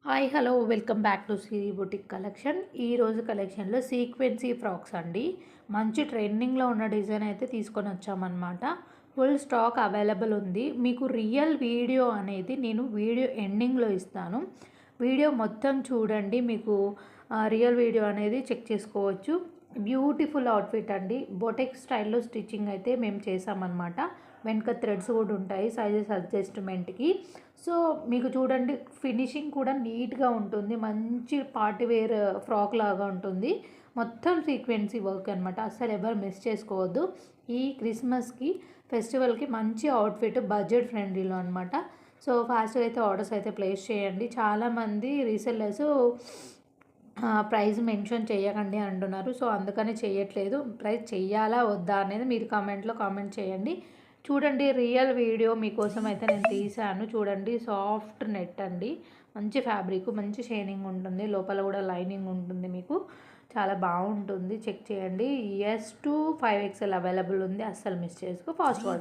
Hi hello welcome back to Siri boutique collection. ఈరోజు కలెక్షన్లో సీక్వెన్సీ frocks అండి. మంచి ట్రెండింగ్లో ఉన్న డిజైన్ అయితే తీసుకొని వచ్చామన్నమాట. ఫుల్ స్టాక్ అవైలబుల్ ఉంది. మీకు రియల్ వీడియో అనేది నేను వీడియో ఎండింగ్లో ఇస్తాను. వీడియో మొత్తం చూడండి, మీకు రియల్ వీడియో అనేది చెక్ చేసుకోవచ్చు. బ్యూటిఫుల్ అవుట్ఫిట్ అండి. బొటెక్ స్టైల్లో స్టిచ్చింగ్ అయితే మేము చేసామన్నమాట. వెనక థ్రెడ్స్ కూడా ఉంటాయి సైజెస్ అడ్జస్ట్మెంట్కి. సో మీకు చూడండి, ఫినిషింగ్ కూడా నీట్గా ఉంటుంది. మంచి పార్టీ వేర్ ఫ్రాక్ లాగా ఉంటుంది. మొత్తం సీక్వెన్సీ వర్క్ అనమాట. అస్సలు ఎవరు మిస్ చేసుకోవద్దు. ఈ క్రిస్మస్కి ఫెస్టివల్కి మంచి అవుట్ఫిట్, బడ్జెట్ ఫ్రెండ్లీలో అనమాట. సో ఫాస్ట్గా అయితే ఆర్డర్స్ అయితే ప్లేస్ చేయండి. చాలామంది రీసెల్లర్స్ ప్రైస్ మెన్షన్ చేయకండి అంటున్నారు. సో అందుకని చేయట్లేదు. ప్రైస్ చెయ్యాలా వద్దా అనేది మీరు కామెంట్లో కామెంట్ చేయండి. చూడండి, రియల్ వీడియో మీకోసం అయితే నేను తీసాను. చూడండి, సాఫ్ట్ నెట్ అండి. మంచి ఫ్యాబ్రిక్, మంచి షైనింగ్ ఉంటుంది. లోపల కూడా లైనింగ్ ఉంటుంది. మీకు చాలా బాగుంటుంది. చెక్ చేయండి. ఎస్ టు 5XL అవైలబుల్ ఉంది. అస్సలు మిస్ చేసుకో. Fast order.